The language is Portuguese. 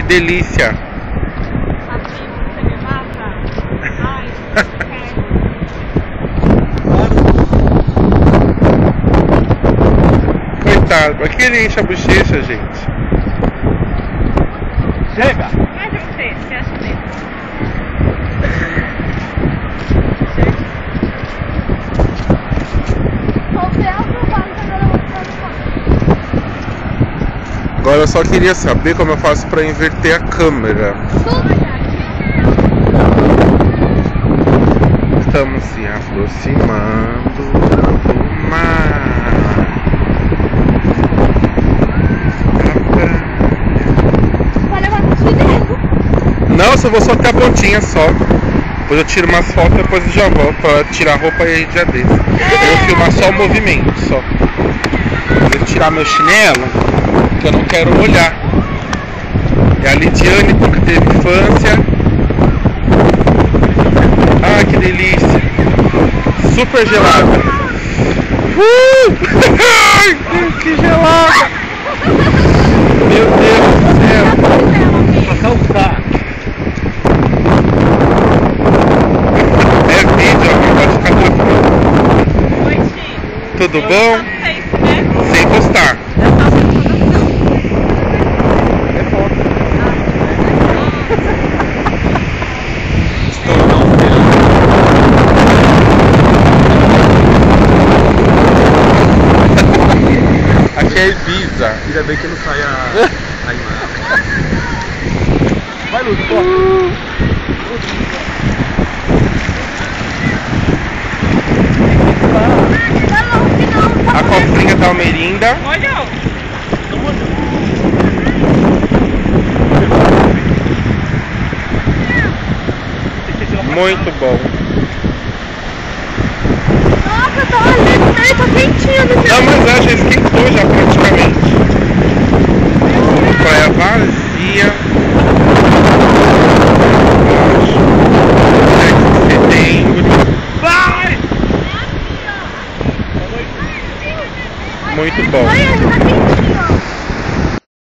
delícia. Você me mata? Ai, Coitado, aqui ele enche a bochecha, gente. Chega! Mas você acha mesmo? Agora eu só queria saber como eu faço pra inverter a câmera. Estamos se aproximando do mar. Vai levar tudo dentro. Não, eu só vou só até a pontinha só. Depois eu tiro umas fotos, depois eu já volto pra tirar a roupa e a gente já desce. Eu vou filmar só o movimento, só. Vou tirar meu chinelo, que eu não quero olhar. É a Lidiane, porque teve infância. Ah, que delícia. Super gelada. Ai, que gelada. Meu Deus do céu. Pra calçar. É vídeo, ó, não pode ficar tranquilo. Oi, Chico. Tudo bom? Né? Sem postar. É foto. Aqui é Ibiza. Ainda bem que não sai a imagem. Vai, Lúcio, corta. A cofrinha da Almerinda. Olha, Muito bom. nossa, tá olhando, tá quentinho no Não, mas já esquentou já praticamente. Praia vazia. 7 de setembro. Vai! Muito bom. Olha, tá quentinho.